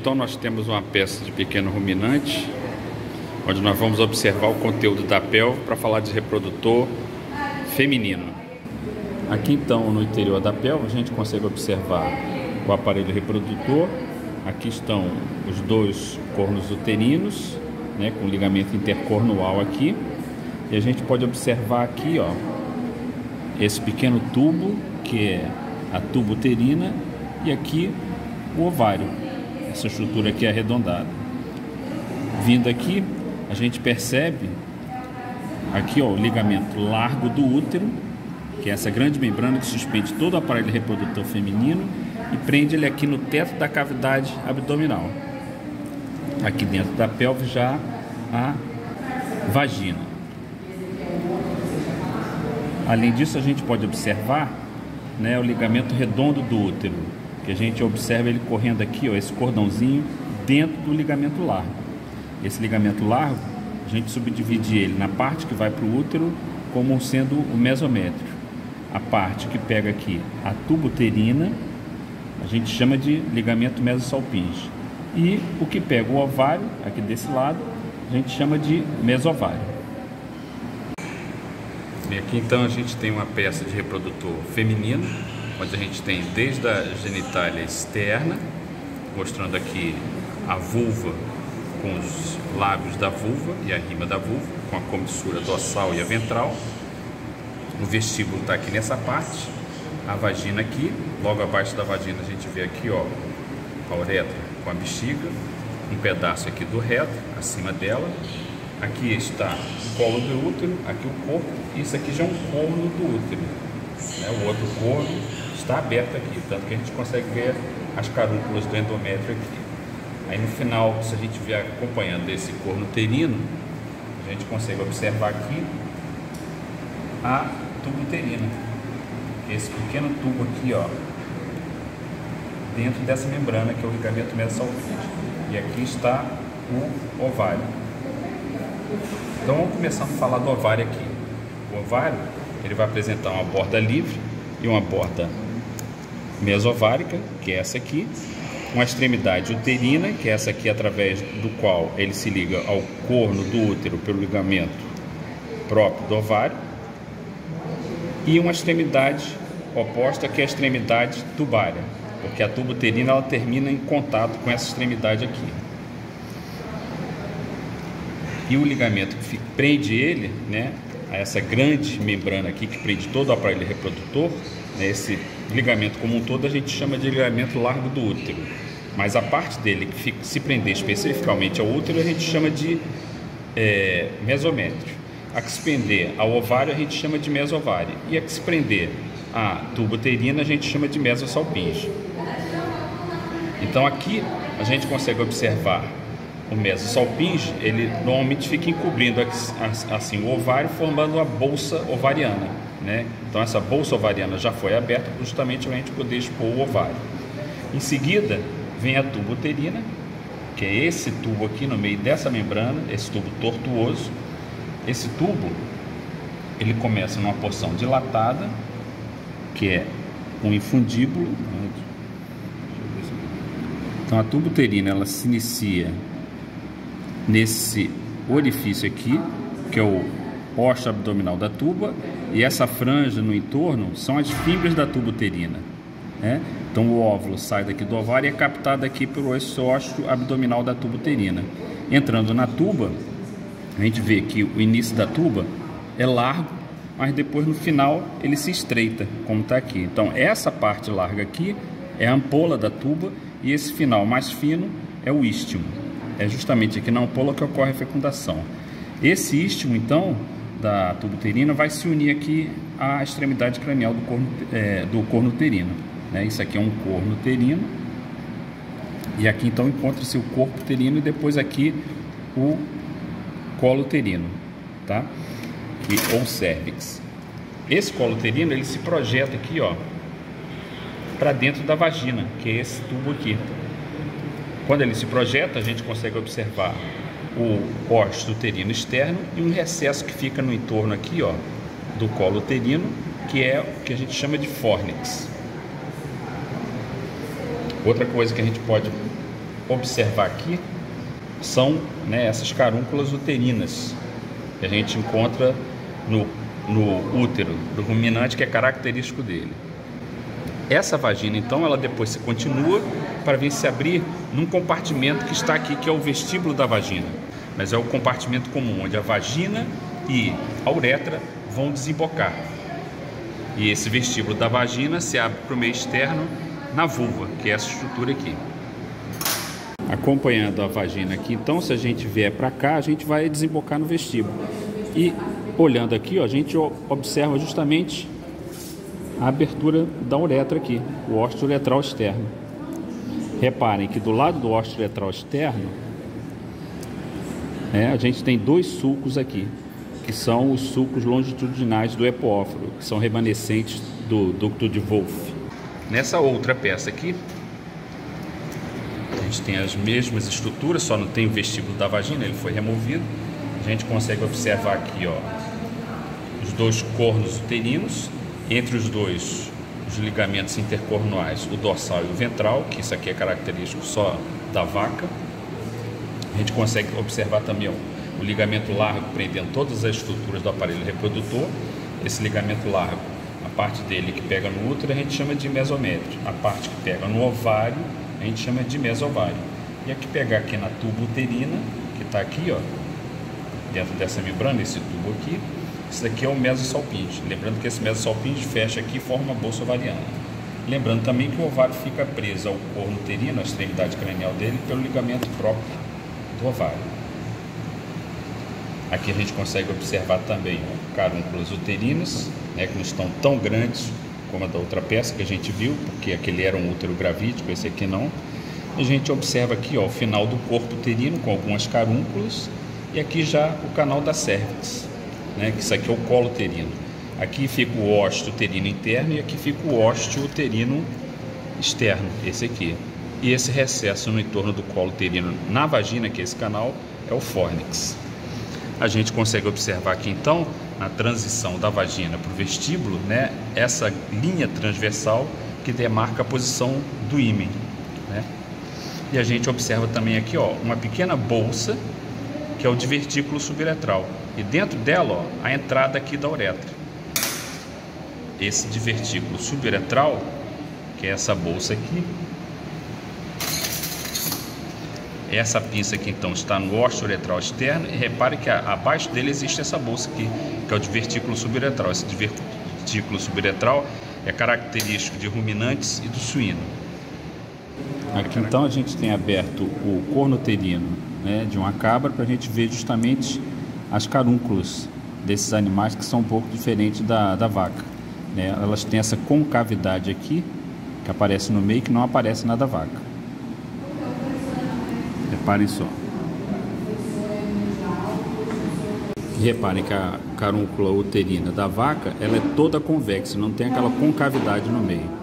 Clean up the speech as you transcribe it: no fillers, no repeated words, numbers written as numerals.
Então nós temos uma peça de pequeno ruminante, onde nós vamos observar o conteúdo da pelve para falar de reprodutor feminino. Aqui então no interior da pelve a gente consegue observar o aparelho reprodutor. Aqui estão os dois cornos uterinos, né, com ligamento intercornual aqui. E a gente pode observar aqui, ó, esse pequeno tubo, que é a tuba uterina, e aqui o ovário. Essa estrutura aqui é arredondada. Vindo aqui, a gente percebe aqui, ó, o ligamento largo do útero, que é essa grande membrana que suspende todo o aparelho reprodutor feminino e prende ele aqui no teto da cavidade abdominal. Aqui dentro da pelve já a vagina. Além disso, a gente pode observar, né, o ligamento redondo do útero, que a gente observa ele correndo aqui, ó, esse cordãozinho dentro do ligamento largo. Esse ligamento largo, a gente subdivide ele na parte que vai para o útero como sendo o mesométrio. A parte que pega aqui a tuba uterina, a gente chama de ligamento mesosalpinge. E o que pega o ovário, aqui desse lado, a gente chama de mesovário. E aqui então a gente tem uma peça de reprodutor feminino, onde a gente tem desde a genitália externa, mostrando aqui a vulva com os lábios da vulva e a rima da vulva, com a comissura dorsal e a ventral. O vestíbulo está aqui nessa parte, a vagina aqui, logo abaixo da vagina a gente vê aqui, ó, a uretra com a bexiga, um pedaço aqui do reto, acima dela. Aqui está o colo do útero, aqui o corpo, e isso aqui já é um corno do útero, né? O outro corno está aberto aqui, tanto que a gente consegue ver as carúnculas do endométrio aqui. Aí no final, se a gente vier acompanhando esse corno uterino, a gente consegue observar aqui a tuba uterina, esse pequeno tubo aqui, ó, dentro dessa membrana que é o ligamento mesosalpinge. E aqui está o ovário. Então vamos começar a falar do ovário aqui. O ovário, ele vai apresentar uma borda livre e uma borda mesovárica, que é essa aqui, uma extremidade uterina, que é essa aqui, através do qual ele se liga ao corno do útero pelo ligamento próprio do ovário, e uma extremidade oposta, que é a extremidade tubária, porque a tuba uterina ela termina em contato com essa extremidade aqui. E o ligamento que prende ele, né, a essa grande membrana aqui que prende todo o aparelho reprodutor, né, esse ligamento como um todo a gente chama de ligamento largo do útero, mas a parte dele que fica, se prender especificamente ao útero, a gente chama de mesométrio. A que se prender ao ovário a gente chama de mesovário, e a que se prender à tuba uterina a gente chama de mesosalpinge. Então aqui a gente consegue observar o mesosalpinge, ele normalmente fica encobrindo assim o ovário, formando uma bolsa ovariana, né? Então essa bolsa ovariana já foi aberta justamente para a gente poder expor o ovário. Em seguida vem a tuba uterina, que é esse tubo aqui no meio dessa membrana, esse tubo tortuoso. Esse tubo, ele começa numa porção dilatada, que é um infundíbulo. Então a tuba uterina ela se inicia nesse orifício aqui, que é o ósseo abdominal da tuba, e essa franja no entorno são as fibras da tuba uterina, né? Então o óvulo sai daqui do ovário e é captado aqui pelo ósseo abdominal da tuba uterina. Entrando na tuba, a gente vê que o início da tuba é largo, mas depois no final ele se estreita, como está aqui. Então essa parte larga aqui é a ampola da tuba, e esse final mais fino é o istmo. É justamente aqui na ampola que ocorre a fecundação. Esse istmo, então, da tuba uterina vai se unir aqui à extremidade cranial do corno uterino, né? Isso aqui é um corno uterino, e aqui então encontra-se o corpo uterino, e depois aqui o colo uterino, tá? Ou cérvix. Esse colo uterino ele se projeta aqui, ó, para dentro da vagina, que é esse tubo aqui. Quando ele se projeta, a gente consegue observar o ósseo uterino externo e um recesso que fica no entorno aqui, ó, do colo uterino, que é o que a gente chama de fórnix. Outra coisa que a gente pode observar aqui são, né, essas carúnculas uterinas que a gente encontra no útero do ruminante, que é característico dele. Essa vagina, então, ela depois se continua para vir se abrir num compartimento que está aqui, que é o vestíbulo da vagina. Mas é o compartimento comum, onde a vagina e a uretra vão desembocar. E esse vestíbulo da vagina se abre para o meio externo na vulva, que é essa estrutura aqui. Acompanhando a vagina aqui, então, se a gente vier para cá, a gente vai desembocar no vestíbulo. E olhando aqui, ó, a gente observa justamente a abertura da uretra aqui, o ósteo uretral externo. Reparem que do lado do ósteo uretral externo, a gente tem dois sulcos aqui, que são os sulcos longitudinais do epóforo, que são remanescentes do ducto de Wolff. Nessa outra peça aqui, a gente tem as mesmas estruturas, só não tem o vestíbulo da vagina, ele foi removido. A gente consegue observar aqui, ó, os dois cornos uterinos, entre os dois os ligamentos intercornuais, o dorsal e o ventral, que isso aqui é característico só da vaca. A gente consegue observar também, ó, o ligamento largo prendendo todas as estruturas do aparelho reprodutor. Esse ligamento largo, a parte dele que pega no útero, a gente chama de mesométrio. A parte que pega no ovário, a gente chama de mesovário. E a que pegar aqui na tuba uterina, que está aqui, ó, dentro dessa membrana, esse tubo aqui, esse daqui é o mesosalpinge. Lembrando que esse mesosalpinge fecha aqui e forma uma bolsa ovariana. Lembrando também que o ovário fica preso ao corno uterino, à extremidade cranial dele, pelo ligamento próprio do ovário. Aqui a gente consegue observar também, ó, carúnculas uterinas, né, que não estão tão grandes como a da outra peça que a gente viu, porque aquele era um útero gravídico, esse aqui não. A gente observa aqui, ó, o final do corpo uterino com algumas carúnculas, e aqui já o canal da cérvix, né, que isso aqui é o colo uterino. Aqui fica o ósteo uterino interno e aqui fica o ósteo uterino externo, esse aqui. E esse recesso no entorno do colo uterino na vagina, que é esse canal, é o fórnix. A gente consegue observar aqui, então, na transição da vagina para o vestíbulo, né, essa linha transversal que demarca a posição do ímen, né? E a gente observa também aqui, ó, uma pequena bolsa, que é o divertículo suburetral. E dentro dela, ó, a entrada aqui da uretra. Esse divertículo suburetral, que é essa bolsa aqui, essa pinça aqui, então, está no ósteo uretral externo. E repare que abaixo dele existe essa bolsa aqui, que é o divertículo suburetral. Esse divertículo suburetral é característico de ruminantes e do suíno. Aqui, então, a gente tem aberto o corno uterino, né, de uma cabra, para a gente ver justamente as carúnculas desses animais, que são um pouco diferentes da vaca, né? Elas têm essa concavidade aqui, que aparece no meio, que não aparece na da vaca. Reparem só. E reparem que a carúncula uterina da vaca, ela é toda convexa, não tem aquela concavidade no meio.